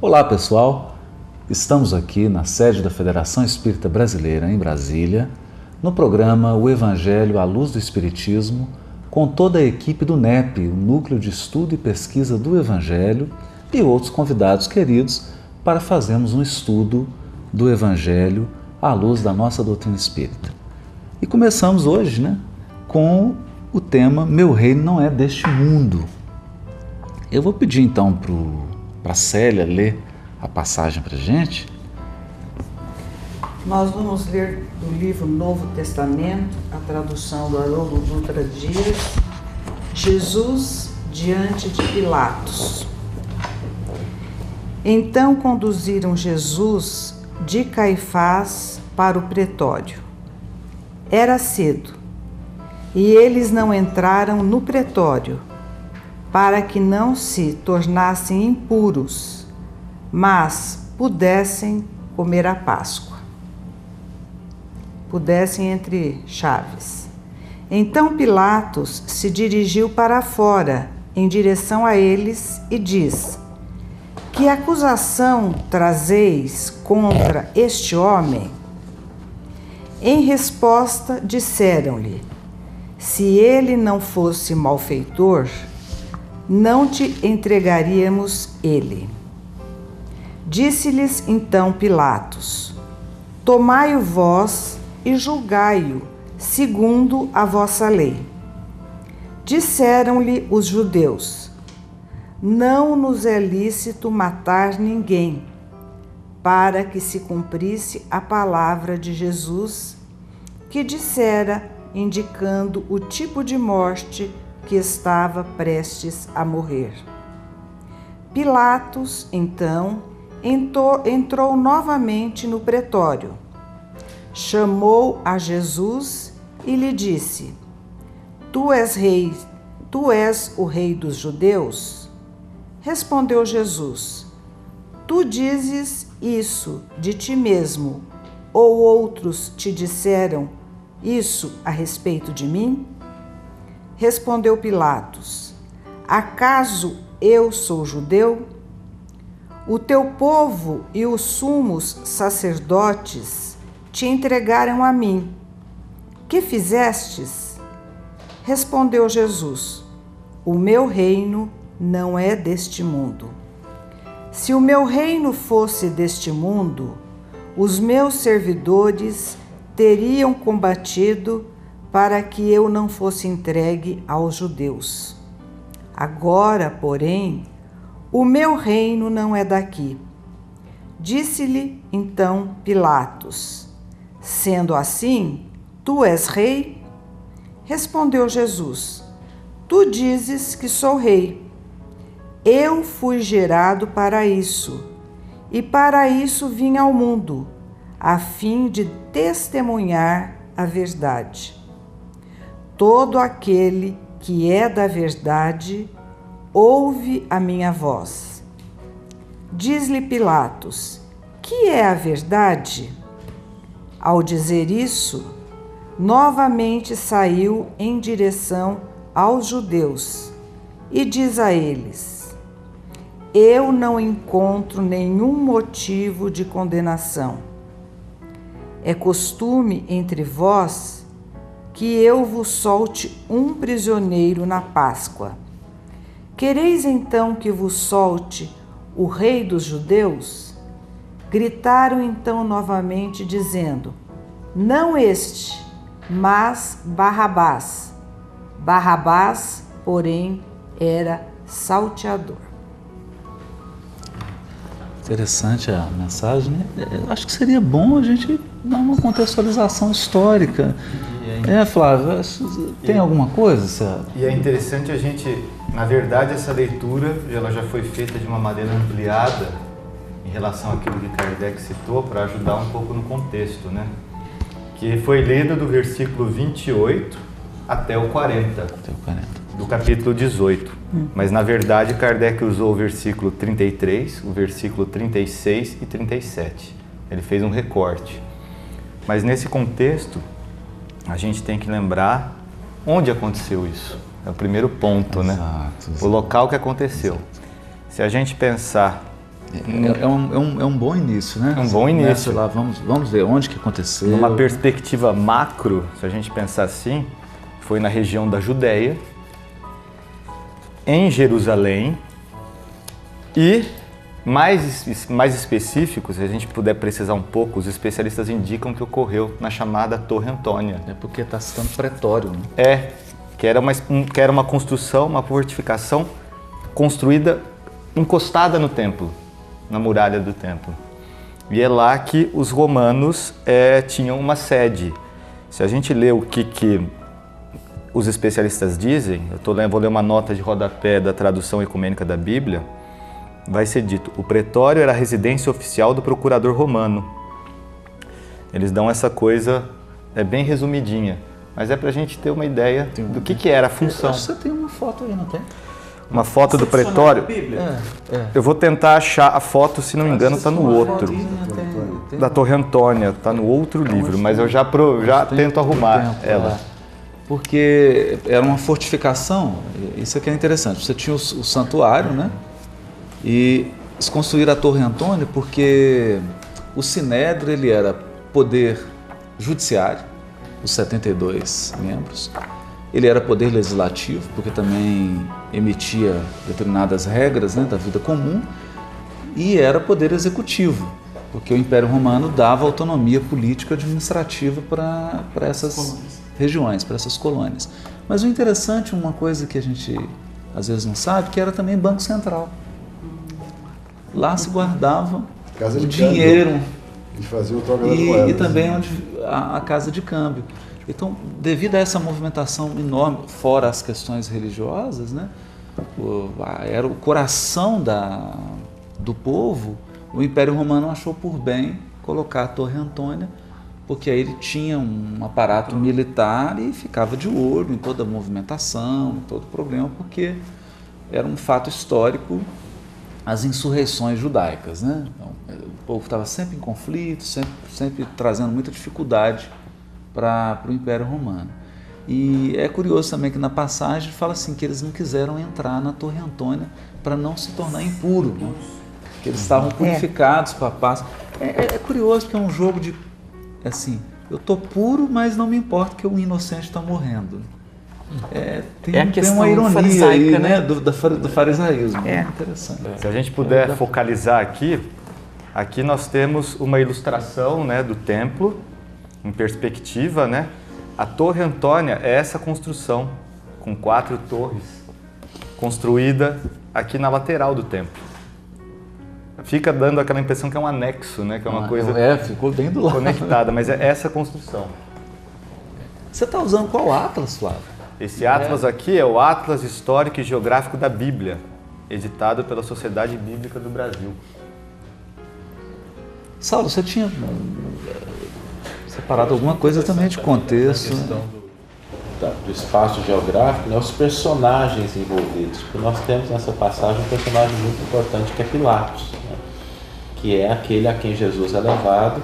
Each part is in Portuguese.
Olá pessoal, estamos aqui na sede da Federação Espírita Brasileira em Brasília, no programa O Evangelho à Luz do Espiritismo, com toda a equipe do NEP, o Núcleo de Estudo e Pesquisa do Evangelho, e outros convidados queridos para fazermos um estudo do Evangelho à luz da nossa doutrina espírita. E começamos hoje, com o tema Meu Reino Não É Deste Mundo. Eu vou pedir então para a Célia ler a passagem para a gente. Nós vamos ler do livro Novo Testamento, a tradução do Haroldo Dutra Dias, Jesus diante de Pilatos. Então conduziram Jesus de Caifás para o pretório. Era cedo, e eles não entraram no pretório, para que não se tornassem impuros, mas pudessem comer a Páscoa. Pudessem entre chaves. Então Pilatos se dirigiu para fora, em direção a eles, e diz: Que acusação trazeis contra este homem? Em resposta, disseram-lhe: Se ele não fosse malfeitor, não te entregaríamos ele. Disse-lhes então Pilatos: Tomai-o vós e julgai-o, segundo a vossa lei. Disseram-lhe os judeus: Não nos é lícito matar ninguém, para que se cumprisse a palavra de Jesus, que dissera, indicando o tipo de morte que estava prestes a morrer. Pilatos, então, entrou novamente no pretório, chamou a Jesus e lhe disse: Tu és o rei dos judeus? Respondeu Jesus: Tu dizes isso de ti mesmo, ou outros te disseram isso a respeito de mim? Respondeu Pilatos: Acaso eu sou judeu? O teu povo e os sumos sacerdotes te entregaram a mim. Que fizestes? Respondeu Jesus: O meu reino não é deste mundo. Se o meu reino fosse deste mundo, os meus servidores teriam combatido para que eu não fosse entregue aos judeus. Agora, porém, o meu reino não é daqui. Disse-lhe então Pilatos: Sendo assim, tu és rei? Respondeu Jesus: Tu dizes que sou rei. Eu fui gerado para isso, e para isso vim ao mundo, a fim de testemunhar a verdade. Todo aquele que é da verdade ouve a minha voz. Diz-lhe Pilatos: Que é a verdade? Ao dizer isso, novamente saiu em direção aos judeus e diz a eles: Eu não encontro nenhum motivo de condenação. É costume entre vós que eu vos solte um prisioneiro na Páscoa. Quereis então que vos solte o rei dos judeus? Gritaram então novamente, dizendo: Não este, mas Barrabás. Barrabás, porém, era salteador. Interessante a mensagem, Eu acho que seria bom a gente dar uma contextualização histórica. Flávio, tem alguma coisa? E é interessante a gente, na verdade, essa leitura ela já foi feita de uma maneira ampliada em relação àquilo que Kardec citou, para ajudar um pouco no contexto, Que foi lida do versículo 28 até o 40, do capítulo 18. Mas, na verdade, Kardec usou o versículo 33, o versículo 36 e 37. Ele fez um recorte. Mas, nesse contexto, a gente tem que lembrar onde aconteceu isso. É o primeiro ponto, Exato. O local que aconteceu. Exato. Se a gente pensar É um bom início, né? É um bom início. Lá, vamos ver onde que aconteceu. Numa perspectiva macro, se a gente pensar assim, foi na região da Judéia, em Jerusalém e, mais específico, se a gente puder precisar um pouco, os especialistas indicam que ocorreu na chamada Torre Antônia. É porque está citando pretório, né? Que era uma construção, uma fortificação construída encostada no templo, na muralha do templo. E é lá que os romanos tinham uma sede. Se a gente lê o que os especialistas dizem, vou ler uma nota de rodapé da tradução ecumênica da Bíblia, vai ser dito: o pretório era a residência oficial do procurador romano. Eles dão essa coisa bem resumidinha, mas é para a gente ter uma ideia do que era a função. Você tem uma foto aí, não tem? Uma foto do pretório? Eu vou tentar achar a foto, se não me engano, está no outro. Da Torre Antônia, está no outro livro, mas eu já tento arrumar ela. Porque era uma fortificação, isso aqui é interessante. Você tinha o santuário, né? E eles construíram a Torre Antônia porque o Sinédrio ele era poder judiciário, os 72 membros. Ele era poder legislativo, porque também emitia determinadas regras, né, da vida comum. E era poder executivo, porque o Império Romano dava autonomia política e administrativa para essas regiões, para essas colônias. Mas o interessante, uma coisa que a gente às vezes não sabe, que era também Banco Central. Lá se guardava o dinheiro e também a casa de câmbio. Então, devido a essa movimentação enorme, fora as questões religiosas, né, era o coração do povo, o Império Romano achou por bem colocar a Torre Antônia, porque aí ele tinha um aparato militar e ficava de olho em toda a movimentação, em todo o problema, porque era um fato histórico as insurreições judaicas, né? Então, o povo estava sempre em conflito, sempre trazendo muita dificuldade para o Império Romano. E é curioso também que na passagem fala assim que eles não quiseram entrar na Torre Antônia para não se tornar impuro, né? Que eles estavam purificados para a paz. É curioso porque é um jogo de assim, eu tô puro, mas não me importa que um inocente está morrendo. Tem uma ironia aí, né? Do farisaísmo. Interessante. Se a gente puder focalizar aqui nós temos uma ilustração, né, do templo em perspectiva, né? A Torre Antônia é essa construção com 4 torres construída aqui na lateral do templo. Fica dando aquela impressão que é um anexo, né? Que é uma coisa ficou bem do lado conectada, mas é essa construção. Você está usando qual atlas, Flávio? Esse atlas aqui é o Atlas Histórico e Geográfico da Bíblia, editado pela Sociedade Bíblica do Brasil. Saulo, você tinha separado alguma coisa também de contexto? Do espaço geográfico, né, os personagens envolvidos. Porque nós temos nessa passagem um personagem muito importante que é Pilatos, né, que é aquele a quem Jesus é levado.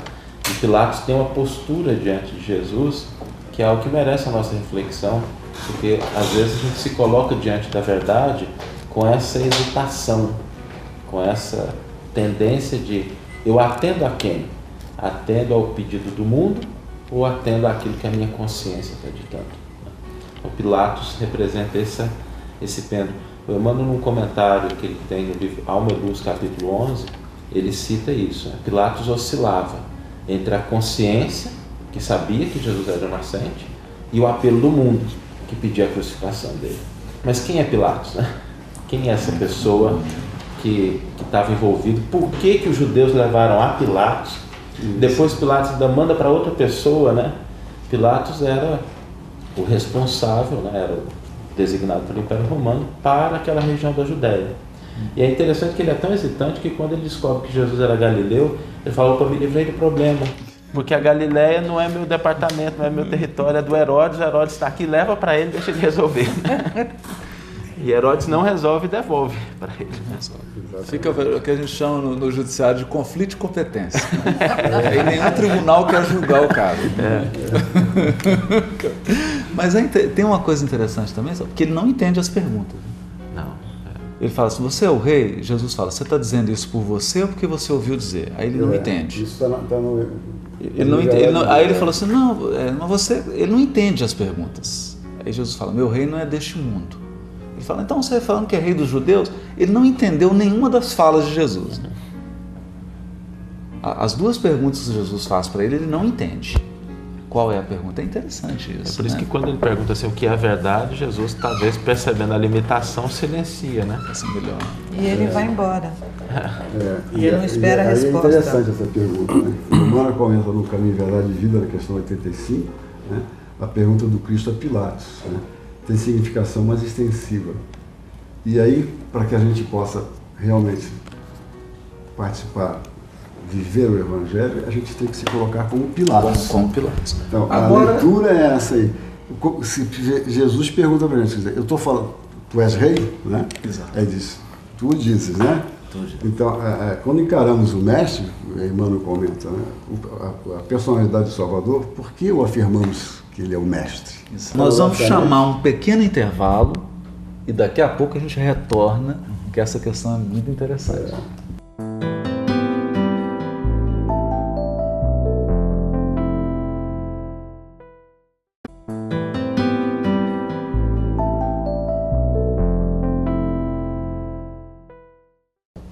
E Pilatos tem uma postura diante de Jesus que é algo que merece a nossa reflexão, porque às vezes a gente se coloca diante da verdade com essa hesitação, com essa tendência de eu atendo a quem? Atendo ao pedido do mundo ou atendo àquilo que a minha consciência está ditando? O Pilatos representa esse pêndulo. O Emmanuel, num comentário que ele tem no livro Alma e Luz, capítulo 11, ele cita isso, né? Pilatos oscilava entre a consciência, que sabia que Jesus era inocente, e o apelo do mundo, que pedia a crucificação dele. Mas quem é Pilatos, né? Quem é essa pessoa que estava envolvido? Por que os judeus levaram a Pilatos? Depois Pilatos ainda manda para outra pessoa, né? Pilatos era o responsável, né? Era designado pelo Império Romano para aquela região da Judéia. E é interessante que ele é tão hesitante que quando ele descobre que Jesus era galileu, ele fala, opa, me livrei do problema. Porque a Galileia não é meu departamento, não é meu território, é do Herodes. O Herodes está aqui, leva para ele, deixa ele resolver. E Herodes não resolve e devolve para ele. Fica o que a gente chama no judiciário de conflito de competência. E nenhum tribunal quer julgar o caso. Mas tem uma coisa interessante também, porque ele não entende as perguntas. Não. Ele fala assim, você é o rei? Jesus fala, você está dizendo isso por você ou porque você ouviu dizer? Aí ele não entende. Isso está no... Aí ele falou assim, não, mas ele não entende as perguntas. Aí Jesus fala, meu reino não é deste mundo. Ele fala, então você está falando que é rei dos judeus? Ele não entendeu nenhuma das falas de Jesus. Né? As duas perguntas que Jesus faz para ele não entende. Qual é a pergunta? É interessante isso. É por isso que quando ele pergunta assim, o que é a verdade, Jesus, talvez percebendo a limitação, silencia, né? Assim, melhor. E ele vai embora. E ele não espera a resposta. É interessante essa pergunta, né? Emmanuel comenta no Caminho, Verdade e Vida, na questão 85, né? A pergunta do Cristo a Pilatos, né? Tem significação mais extensiva. E aí, para que a gente possa realmente participar, viver o Evangelho, a gente tem que se colocar como Pilatos. Como Pilatos. Então, a leitura é essa aí. Se Jesus pergunta para a gente, eu estou falando, tu és rei? Né? Exato. Aí diz, tu dizes, né? Então, quando encaramos o Mestre, Emmanuel comenta, né? A personalidade do Salvador, por que o afirmamos que ele é o Mestre? Nós vamos chamar um pequeno intervalo e daqui a pouco a gente retorna, que essa questão é muito interessante.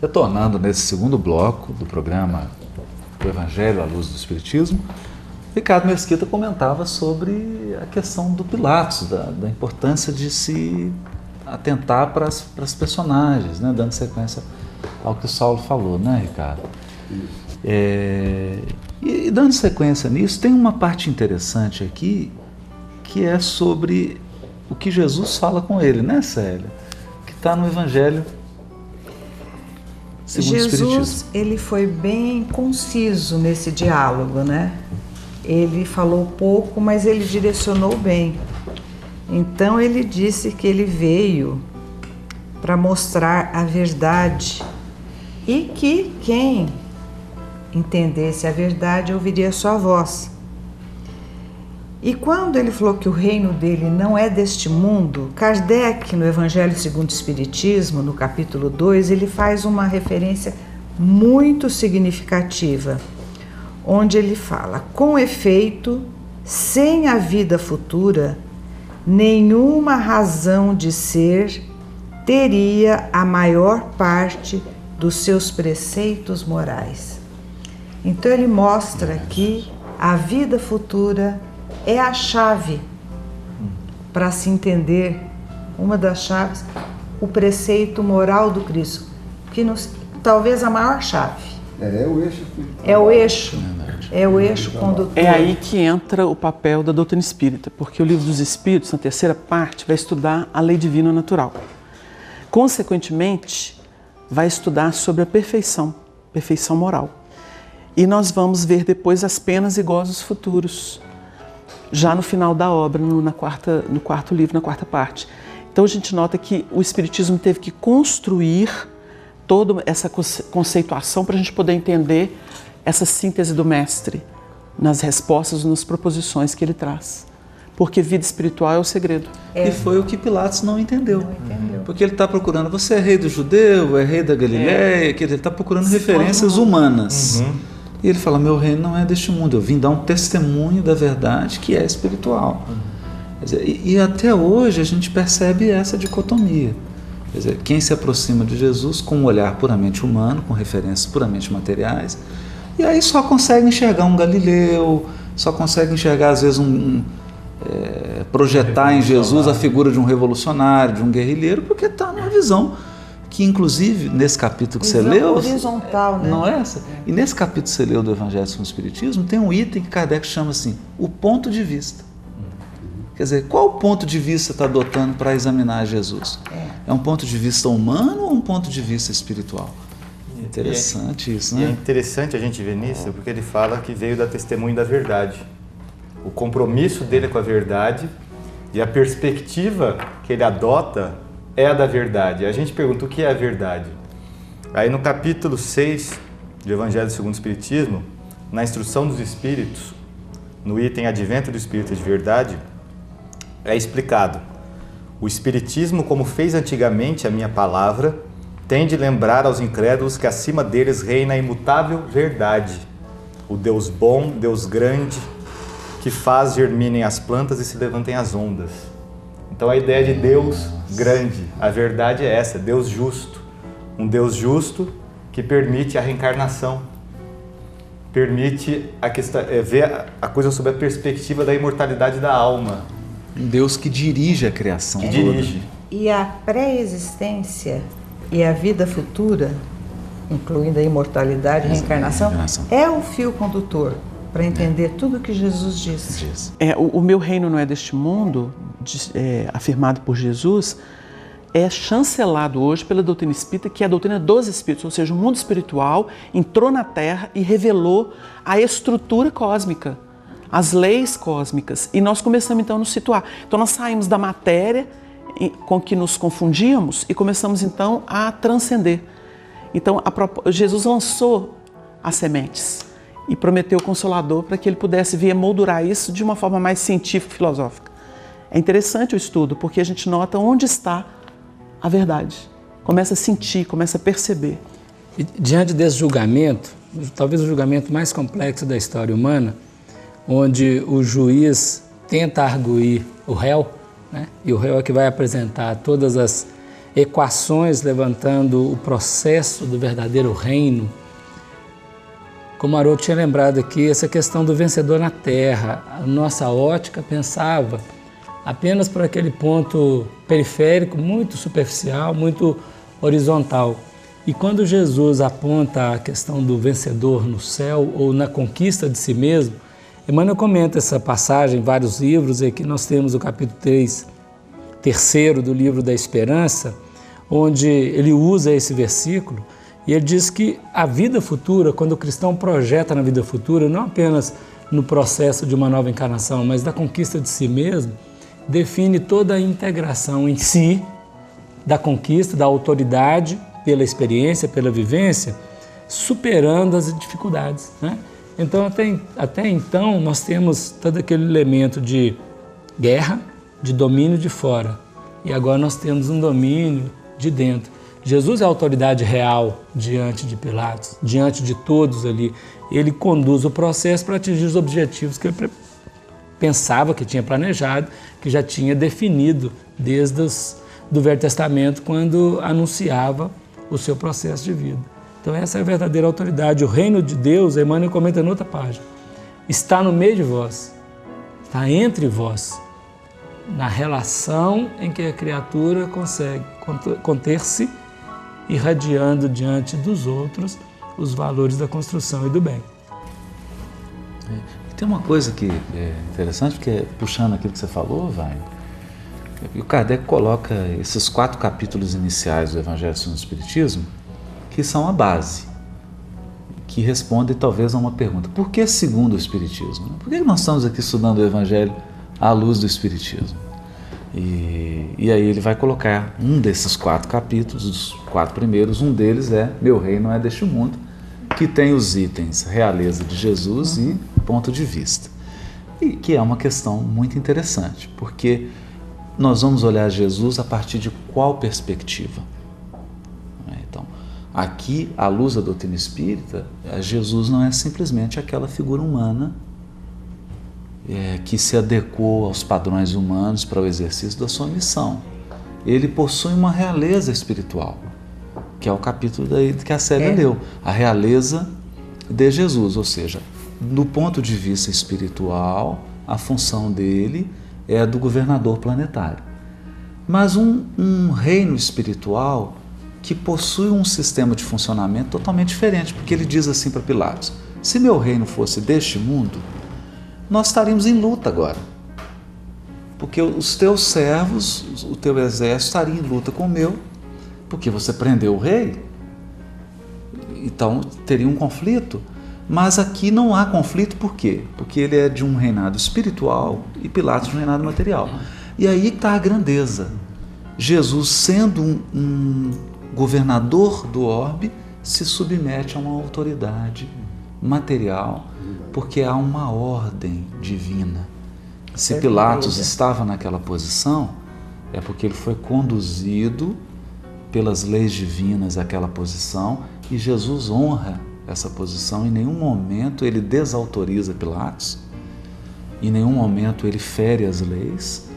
Retornando nesse segundo bloco do programa O Evangelho à Luz do Espiritismo, Ricardo Mesquita comentava sobre a questão do Pilatos, da importância de se atentar para as personagens, né? Dando sequência ao que o Saulo falou, né, Ricardo? E dando sequência nisso, tem uma parte interessante aqui, que é sobre o que Jesus fala com ele, né, Célia? Que está no Evangelho segundo o Espiritismo. Jesus, ele foi bem conciso nesse diálogo, né? Ele falou pouco, mas ele direcionou bem. Então ele disse que ele veio para mostrar a verdade e que quem entendesse a verdade ouviria sua voz. E quando ele falou que o reino dele não é deste mundo, Kardec, no Evangelho segundo o Espiritismo, no capítulo 2, ele faz uma referência muito significativa, onde ele fala, com efeito, sem a vida futura, nenhuma razão de ser teria a maior parte dos seus preceitos morais. Então ele mostra que a vida futura é a chave para se entender, uma das chaves, o preceito moral do Cristo, que talvez a maior chave. É o eixo. É o eixo condutor. É aí que entra o papel da doutrina espírita, porque o Livro dos Espíritos, na terceira parte, vai estudar a lei divina natural. Consequentemente, vai estudar sobre a perfeição moral. E nós vamos ver depois as penas e gozos futuros, já no final da obra, no quarto livro, na quarta parte. Então a gente nota que o Espiritismo teve que construir toda essa conceituação para a gente poder entender essa síntese do Mestre nas respostas, nas proposições que ele traz. Porque vida espiritual é o segredo. E foi o que Pilatos não entendeu. Porque ele está procurando, você é rei do judeu, é rei da Galileia, ele está procurando referências humanas. E ele fala, meu reino não é deste mundo, eu vim dar um testemunho da verdade que é espiritual. Quer dizer, e até hoje a gente percebe essa dicotomia. Quer dizer, quem se aproxima de Jesus com um olhar puramente humano, com referências puramente materiais, e aí só consegue enxergar um Galileu, só consegue enxergar às vezes projetar em Jesus a figura de um revolucionário, de um guerrilheiro, porque está numa visão que, inclusive, nesse capítulo que você leu... horizontal, né? Não é essa? E nesse capítulo que você leu do Evangelho segundo o Espiritismo, tem um item que Kardec chama assim, o ponto de vista. Quer dizer, qual o ponto de vista você está adotando para examinar Jesus? É um ponto de vista humano ou um ponto de vista espiritual? Interessante isso, né? E é interessante a gente ver nisso, porque ele fala que veio da testemunho da verdade. O compromisso dele com a verdade e a perspectiva que ele adota é a da verdade. A gente pergunta o que é a verdade. Aí no capítulo 6 do Evangelho segundo o Espiritismo, na instrução dos Espíritos, no item Advento do Espírito de Verdade, é explicado O Espiritismo, como fez antigamente a minha palavra, tem de lembrar aos incrédulos que acima deles reina a imutável verdade, o Deus bom, Deus grande, que faz germinem as plantas e se levantem as ondas. Então a ideia de Deus grande, a verdade é essa, Deus justo. Um Deus justo que permite a reencarnação, permite ver a coisa sob a perspectiva da imortalidade da alma. Um Deus que dirige a criação. Que dirige. E a pré-existência e a vida futura, incluindo a imortalidade e a reencarnação, é o fio condutor para entender tudo o que Jesus disse. O meu reino não é deste mundo, afirmado por Jesus, é chancelado hoje pela doutrina espírita, que é a doutrina dos espíritos, ou seja, o mundo espiritual entrou na Terra e revelou a estrutura cósmica, as leis cósmicas, e nós começamos então a nos situar. Então nós saímos da matéria com que nos confundíamos e começamos então a transcender. Então Jesus lançou as sementes e prometeu o Consolador para que ele pudesse vir moldurar isso de uma forma mais científica e filosófica. É interessante o estudo, porque a gente nota onde está a verdade. Começa a sentir, começa a perceber. E, diante desse julgamento, talvez o julgamento mais complexo da história humana, onde o juiz tenta arguir o réu, né? E o réu é que vai apresentar todas as equações levantando o processo do verdadeiro reino. Como Haroldo tinha lembrado aqui, essa questão do vencedor na terra, a nossa ótica pensava apenas por aquele ponto periférico, muito superficial, muito horizontal. E quando Jesus aponta a questão do vencedor no céu ou na conquista de si mesmo, Emmanuel comenta essa passagem em vários livros, e aqui nós temos o capítulo 3º do livro da Esperança, onde ele usa esse versículo, e ele diz que a vida futura, quando o cristão projeta na vida futura, não apenas no processo de uma nova encarnação, mas da conquista de si mesmo, define toda a integração em si, da conquista, da autoridade, pela experiência, pela vivência, superando as dificuldades, né? Então, até então, nós temos todo aquele elemento de guerra, de domínio de fora. E agora nós temos um domínio de dentro. Jesus é a autoridade real diante de Pilatos, diante de todos ali. Ele conduz o processo para atingir os objetivos que ele pensava, que tinha planejado, que já tinha definido desde do Velho Testamento, quando anunciava o seu processo de vida. Então essa é a verdadeira autoridade. O reino de Deus, Emmanuel comenta em outra página, está no meio de vós, está entre vós, na relação em que a criatura consegue conter-se, irradiando diante dos outros os valores da construção e do bem. Tem uma coisa que é interessante, porque puxando aquilo que você falou, o Kardec coloca esses 4 capítulos iniciais do Evangelho segundo o Espiritismo, que são a base, que respondem talvez a uma pergunta: por que segundo o Espiritismo? Por que nós estamos aqui estudando o Evangelho à luz do Espiritismo? E aí ele vai colocar um desses 4 capítulos, os 4 primeiros, um deles é Meu Reino Não É Deste Mundo, que tem os itens realeza de Jesus e ponto de vista. E que é uma questão muito interessante, porque nós vamos olhar Jesus a partir de qual perspectiva? Então, aqui, à luz da doutrina espírita, Jesus não é simplesmente aquela figura humana que se adequou aos padrões humanos para o exercício da sua missão. Ele possui uma realeza espiritual, que é o capítulo daí que a Célia leu, a realeza de Jesus, ou seja, do ponto de vista espiritual, a função dele é a do governador planetário. Mas um reino espiritual que possui um sistema de funcionamento totalmente diferente, porque ele diz assim para Pilatos: se meu reino fosse deste mundo, nós estaríamos em luta agora, porque os teus servos, o teu exército estaria em luta com o meu, porque você prendeu o rei, então teria um conflito. Mas aqui não há conflito, por quê? Porque ele é de um reinado espiritual e Pilatos de um reinado material. E aí está a grandeza. Jesus, sendo um governador do orbe, se submete a uma autoridade material, porque há uma ordem divina. Se Pilatos estava naquela posição, é porque ele foi conduzido pelas leis divinas àquela posição e Jesus honra essa posição. Em nenhum momento ele desautoriza Pilatos, em nenhum momento ele fere as leis,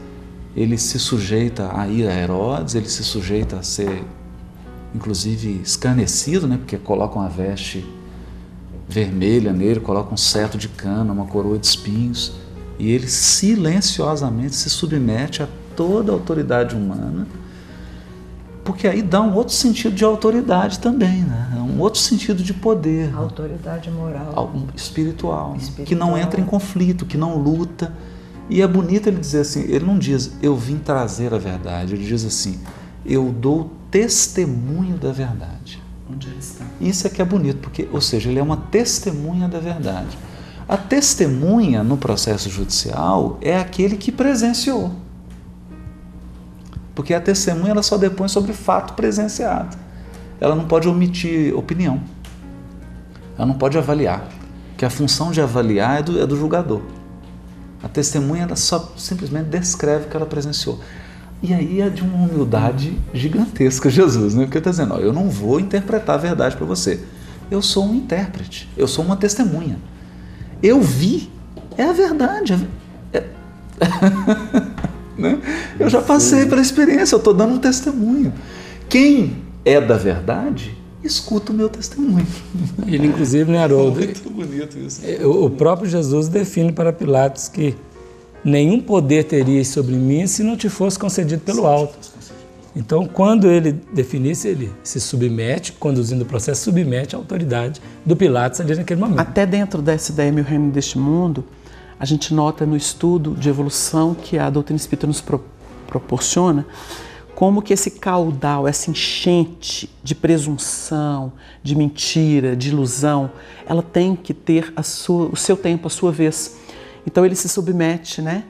ele se sujeita a ir a Herodes, ele se sujeita a ser, inclusive, escarnecido, né? Porque colocam uma veste vermelha nele, colocam um cetro de cana, uma coroa de espinhos, e ele silenciosamente se submete a toda a autoridade humana, porque aí dá um outro sentido de autoridade também, né? Um outro sentido de poder. Autoridade moral. Espiritual, que não entra em conflito, que não luta. E é bonito ele dizer assim, ele não diz, eu vim trazer a verdade, ele diz assim, eu dou testemunho da verdade. Onde ele está? Isso é que é bonito, porque, ou seja, ele é uma testemunha da verdade. A testemunha no processo judicial é aquele que presenciou. Porque a testemunha ela só depõe sobre fato presenciado. Ela não pode omitir opinião. Ela não pode avaliar. Porque a função de avaliar é do julgador. A testemunha ela só simplesmente descreve o que ela presenciou. E aí é de uma humildade gigantesca Jesus, né? Porque ele está dizendo, ó, eu não vou interpretar a verdade para você. Eu sou um intérprete, eu sou uma testemunha. Eu vi, é a verdade. Né? Eu já passei pela experiência, eu estou dando um testemunho. Quem é da verdade, escuta o meu testemunho. Ele, inclusive, né, Haroldo? Muito bonito isso. O próprio Jesus define para Pilatos que nenhum poder terias sobre mim se não te fosse concedido pelo alto. Então, quando ele definisse, ele se submete, conduzindo o processo, submete à autoridade do Pilatos ali naquele momento. Até dentro dessa ideia, meu reino deste mundo, a gente nota no estudo de evolução que a doutrina espírita nos proporciona, como que esse caudal, essa enchente de presunção, de mentira, de ilusão, ela tem que ter o seu tempo, a sua vez. Então ele se submete, né?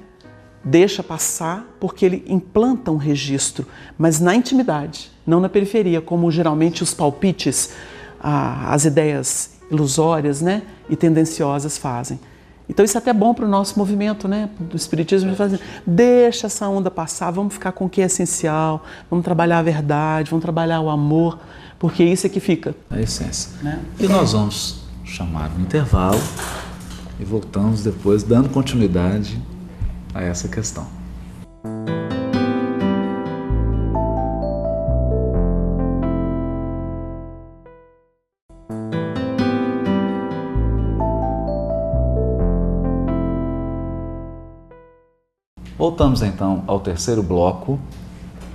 Deixa passar, porque ele implanta um registro, mas na intimidade, não na periferia, como geralmente os palpites, as ideias ilusórias, né? E tendenciosas fazem. Então isso é até bom para o nosso movimento, né? Do Espiritismo, de fazer, deixa essa onda passar, vamos ficar com o que é essencial, vamos trabalhar a verdade, vamos trabalhar o amor, porque isso é que fica. A essência. Né? E nós vamos chamar um intervalo e voltamos depois dando continuidade a essa questão. Voltamos então ao terceiro bloco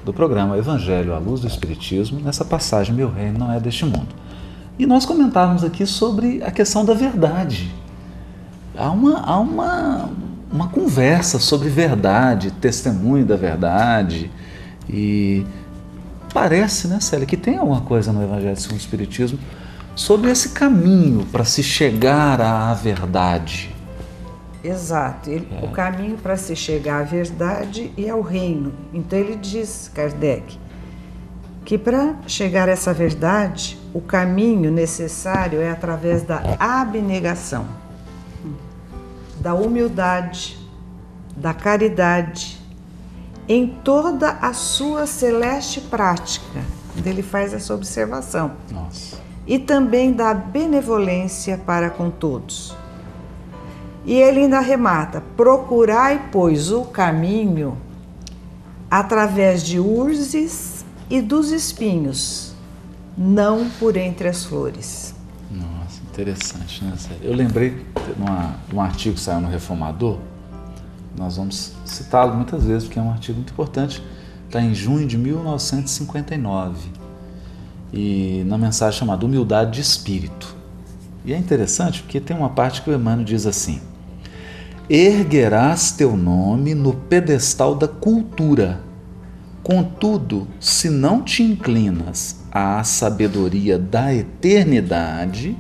do programa Evangelho à Luz do Espiritismo, nessa passagem Meu Reino não é deste mundo. E nós comentávamos aqui sobre a questão da verdade. Há uma conversa sobre verdade, testemunho da verdade, e parece, né, Célia, que tem alguma coisa no Evangelho segundo o Espiritismo sobre esse caminho para se chegar à verdade. Exato, o caminho para se chegar à verdade e ao reino. Então ele diz, Kardec, que para chegar a essa verdade, o caminho necessário é através da abnegação, da humildade, da caridade, em toda a sua celeste prática. Ele faz essa observação. Nossa. E também da benevolência para com todos. E ele ainda arremata, procurai, pois, o caminho através de urzes e dos espinhos, não por entre as flores. Nossa, interessante, né? Eu lembrei de um artigo que saiu no Reformador, nós vamos citá-lo muitas vezes, porque é um artigo muito importante, está em junho de 1959, e na mensagem chamada Humildade de Espírito. E é interessante porque tem uma parte que o Emmanuel diz assim: erguerás teu nome no pedestal da cultura, contudo, se não te inclinas à sabedoria da eternidade,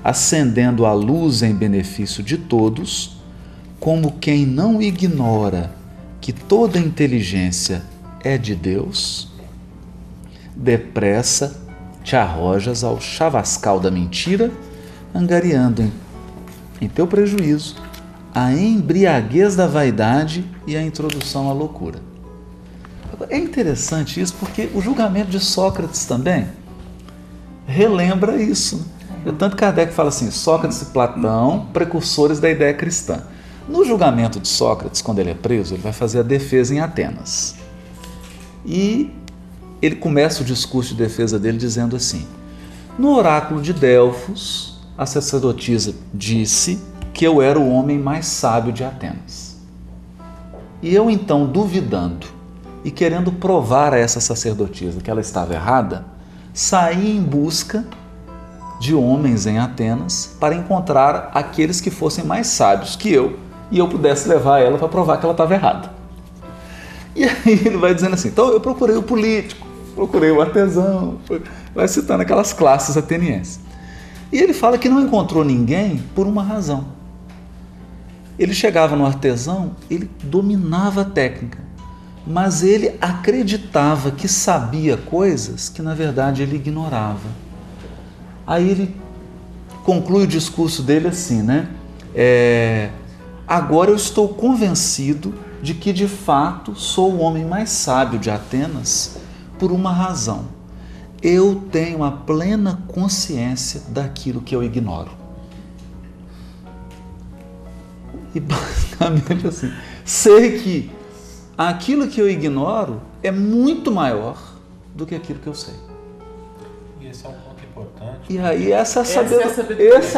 acendendo a luz em benefício de todos, como quem não ignora que toda inteligência é de Deus, depressa te arrojas ao chavascal da mentira, angariando em teu prejuízo a embriaguez da vaidade e a introdução à loucura. É interessante isso porque o julgamento de Sócrates também relembra isso. Tanto Kardec fala assim, Sócrates e Platão, precursores da ideia cristã. No julgamento de Sócrates, quando ele é preso, ele vai fazer a defesa em Atenas. E ele começa o discurso de defesa dele dizendo assim: no oráculo de Delfos, a sacerdotisa disse que eu era o homem mais sábio de Atenas. E eu então, duvidando e querendo provar a essa sacerdotisa que ela estava errada, saí em busca de homens em Atenas para encontrar aqueles que fossem mais sábios que eu e eu pudesse levar ela para provar que ela estava errada. E aí ele vai dizendo assim, então eu procurei o político, procurei o artesão, vai citando aquelas classes atenienses. E ele fala que não encontrou ninguém por uma razão. Ele chegava no artesão, ele dominava a técnica, mas ele acreditava que sabia coisas que na verdade ele ignorava. Aí ele conclui o discurso dele assim, né? Agora eu estou convencido de que de fato sou o homem mais sábio de Atenas por uma razão. Eu tenho a plena consciência daquilo que eu ignoro. E basicamente assim, sei que aquilo que eu ignoro é muito maior do que aquilo que eu sei. E esse é um ponto importante. E aí essa é a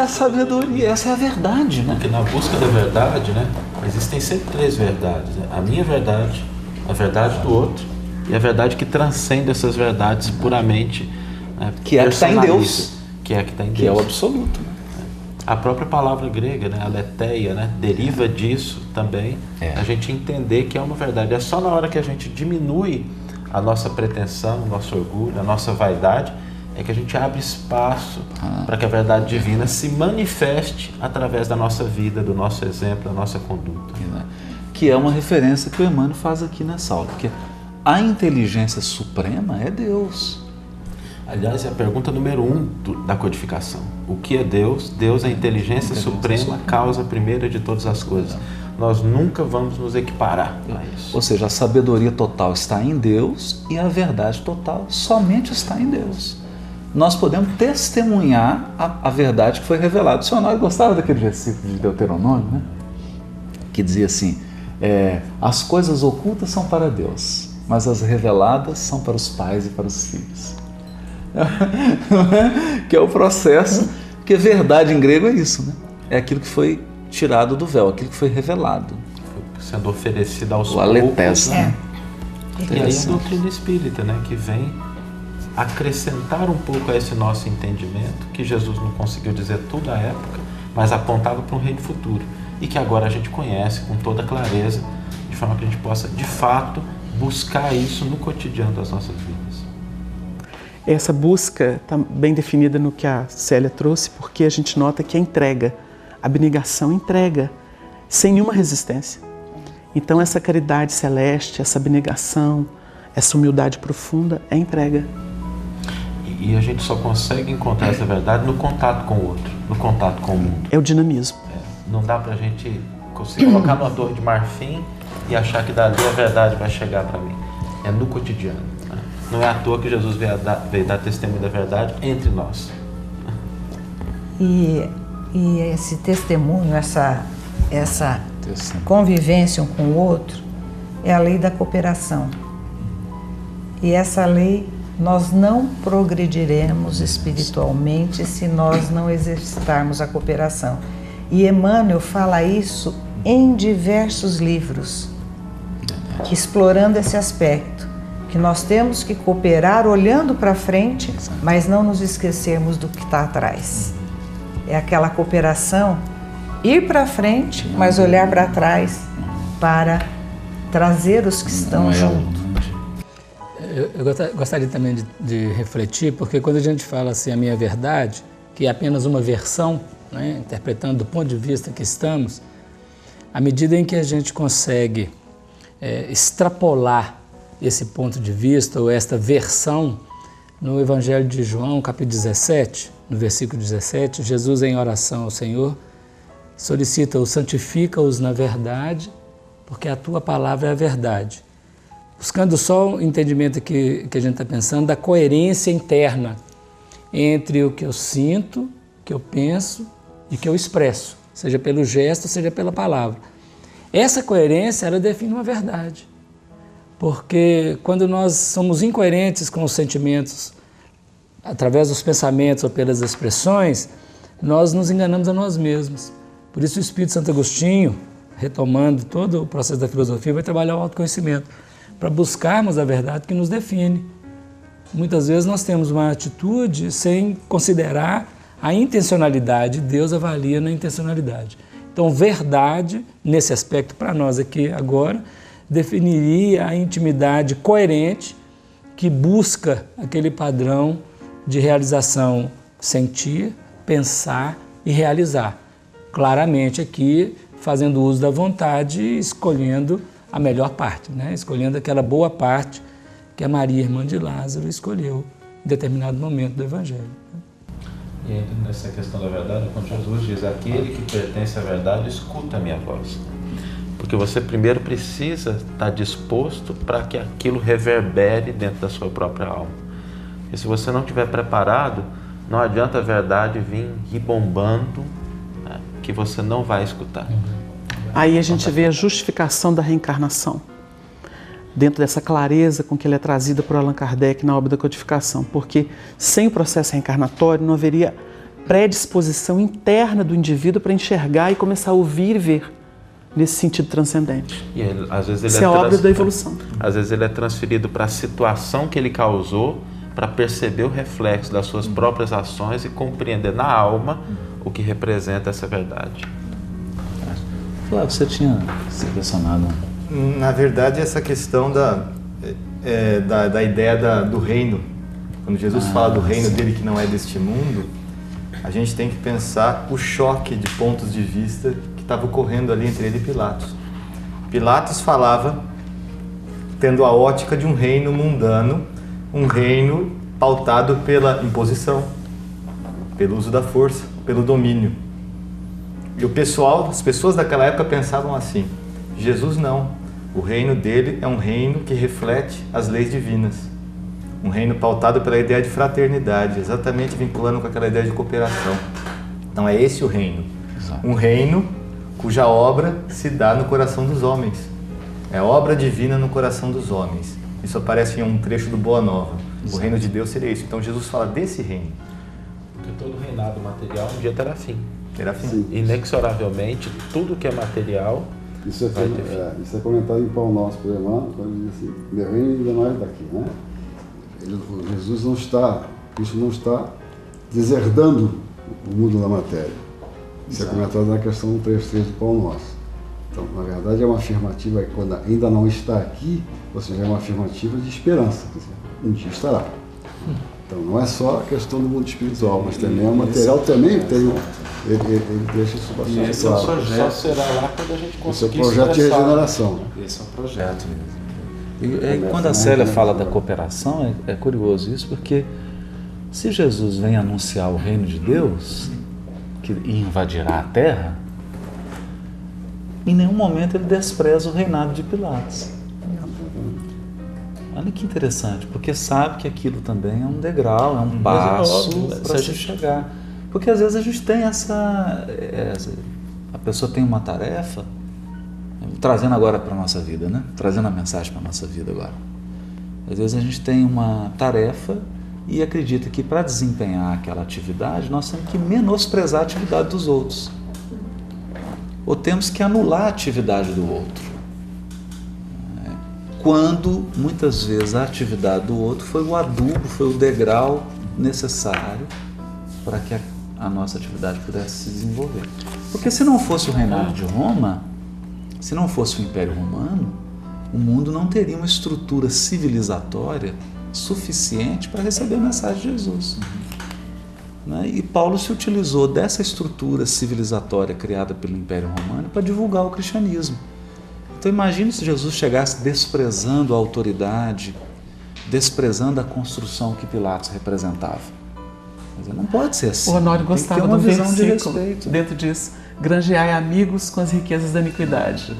sabedoria, essa é a verdade, né? Porque na busca da verdade, né, existem sempre três verdades, né? A minha verdade, a verdade do outro e a verdade que transcende essas verdades puramente, né, que é a que está em Deus. Que é a que está em Deus. Que é o absoluto. Né? A própria palavra grega, né, aletheia, né, deriva disso também, a gente entender que é uma verdade. É só na hora que a gente diminui a nossa pretensão, o nosso orgulho, a nossa vaidade, é que a gente abre espaço para que a verdade divina se manifeste através da nossa vida, do nosso exemplo, da nossa conduta. Que é uma referência que o Emmanuel faz aqui nessa aula, porque a inteligência suprema é Deus. Aliás, é a pergunta número 1 da codificação. O que é Deus? Deus é a inteligência suprema, causa primeira de todas as coisas. Nós nunca vamos nos equiparar a isso. Ou seja, a sabedoria total está em Deus e a verdade total somente está em Deus. Nós podemos testemunhar a verdade que foi revelada. O senhor Honório gostava daquele versículo de Deuteronômio, né? Que dizia assim, as coisas ocultas são para Deus, mas as reveladas são para os pais e para os filhos. Que é o processo, porque verdade em grego é isso, né? É aquilo que foi tirado do véu, aquilo que foi revelado. Foi sendo oferecido aos poucos. Aletés, né? E aí a doutrina espírita, né, que vem acrescentar um pouco a esse nosso entendimento, que Jesus não conseguiu dizer tudo à época, mas apontava para um reino futuro, e que agora a gente conhece com toda clareza, de forma que a gente possa, de fato, buscar isso no cotidiano das nossas vidas. Essa busca está bem definida no que a Célia trouxe, porque a gente nota que a entrega, a abnegação entrega, sem nenhuma resistência. Então essa caridade celeste, essa abnegação, essa humildade profunda é entrega. E a gente só consegue encontrar essa verdade no contato com o outro, no contato com o mundo. É o dinamismo. Não dá pra gente se colocar numa torre de marfim e achar que dali a verdade vai chegar para mim. É no cotidiano. Né? Não é à toa que Jesus veio dar testemunho da verdade entre nós. E esse testemunho, essa convivência um com o outro, é a lei da cooperação. E essa lei nós não progrediremos espiritualmente se nós não exercitarmos a cooperação. E Emmanuel fala isso em diversos livros, explorando esse aspecto, que nós temos que cooperar olhando para frente, mas não nos esquecermos do que está atrás. É aquela cooperação, ir para frente, mas olhar para trás para trazer os que estão junto. Eu gostaria também de refletir, porque quando a gente fala assim, a minha verdade, que é apenas uma versão, né, interpretando do ponto de vista que estamos, à medida em que a gente consegue extrapolar esse ponto de vista ou esta versão, no Evangelho de João, capítulo 17, no versículo 17, Jesus em oração ao Senhor solicita-os, santifica-os na verdade, porque a tua palavra é a verdade. buscando só o entendimento que a gente está pensando da coerência interna entre o que eu sinto, o que eu penso e o que eu expresso, seja pelo gesto, seja pela palavra. Essa coerência, ela define uma verdade, porque quando nós somos incoerentes com os sentimentos, através dos pensamentos ou pelas expressões, nós nos enganamos a nós mesmos. Por isso o Espírito Santo Agostinho, retomando todo o processo da filosofia, vai trabalhar o autoconhecimento, para buscarmos a verdade que nos define. Muitas vezes nós temos uma atitude sem considerar a intencionalidade, Deus avalia na intencionalidade. Então, verdade, nesse aspecto, para nós aqui agora, definiria a intimidade coerente que busca aquele padrão de realização, sentir, pensar e realizar. Claramente aqui, fazendo uso da vontade e escolhendo a melhor parte, né? Escolhendo aquela boa parte que a Maria, irmã de Lázaro, escolheu em determinado momento do Evangelho. E ainda nessa questão da verdade, quando Jesus diz, aquele que pertence à verdade, escuta a minha voz. Porque você primeiro precisa estar disposto para que aquilo reverbere dentro da sua própria alma. E se você não estiver preparado, não adianta a verdade vir ribombando, né, que você não vai escutar. Aí a gente vê a justificação da reencarnação, dentro dessa clareza com que ela é trazida por Allan Kardec na obra da codificação, porque sem o processo reencarnatório não haveria predisposição interna do indivíduo para enxergar e começar a ouvir e ver nesse sentido transcendente. E ele, às vezes ele Isso é obra da evolução. Às vezes ele é transferido para a situação que ele causou, para perceber o reflexo das suas próprias ações e compreender na alma o que representa essa verdade. Flávio, você tinha selecionado. Na verdade, essa questão da ideia do reino, quando Jesus fala do reino dele que não é deste mundo, a gente tem que pensar o choque de pontos de vista que estava ocorrendo ali entre ele e Pilatos. Pilatos falava tendo a ótica de um reino mundano, um reino pautado pela imposição, pelo uso da força, pelo domínio. E as pessoas daquela época pensavam assim: Jesus não. O reino dele é um reino que reflete as leis divinas. Um reino pautado pela ideia de fraternidade, exatamente vinculando com aquela ideia de cooperação. Então é esse o reino. Exato. Um reino cuja obra se dá no coração dos homens. É obra divina no coração dos homens. Isso aparece em um trecho do Boa Nova. Exato. O reino de Deus seria isso. Então Jesus fala desse reino. Porque todo reinado material um dia terá fim. Terá fim. Sim. Inexoravelmente, tudo que é material Isso vai ter fim. isso é comentado em Pão Nosso por Emmanuel, quando ele diz assim, meu reino ainda não é daqui, né? Cristo não está deserdando o mundo da matéria. Isso é comentado na questão 3.3 do Pão Nosso. Então, na verdade, é uma afirmativa que quando ainda não está aqui, ou seja, é uma afirmativa de esperança. Quer dizer, um dia estará. Então, não é só a questão do mundo espiritual, mas também o material também tem... Ele deixa isso bastante esse é um claro. projeto. Só será lá quando a gente Esse é o conseguir projeto de expressar. regeneração. Esse é um projeto mesmo. E quando a Célia fala da cooperação, é curioso isso, porque se Jesus vem anunciar o reino de Deus, que invadirá a terra, em nenhum momento ele despreza o reinado de Pilatos. Olha que interessante, porque sabe que aquilo também é um degrau, é um passo para se chegar. Porque às vezes a gente tem a pessoa tem uma tarefa, trazendo agora para a nossa vida, né? Trazendo a mensagem para a nossa vida agora. Às vezes a gente tem uma tarefa e acredita que para desempenhar aquela atividade nós temos que menosprezar a atividade dos outros. Ou temos que anular a atividade do outro. Quando muitas vezes a atividade do outro foi o adubo, foi o degrau necessário para que a nossa atividade pudesse se desenvolver. Porque se não fosse o reinado de Roma, se não fosse o Império Romano, o mundo não teria uma estrutura civilizatória suficiente para receber a mensagem de Jesus. E Paulo se utilizou dessa estrutura civilizatória criada pelo Império Romano para divulgar o cristianismo. Então imagine se Jesus chegasse desprezando a autoridade, desprezando a construção que Pilatos representava. Quer dizer, não pode ser assim. O Honório gostava do visão de versículo respeito. dentro disso. Granjeai amigos com as riquezas da iniquidade.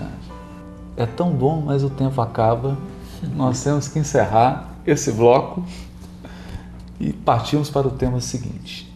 É tão bom, mas o tempo acaba nós temos que encerrar esse bloco e partimos para o tema seguinte.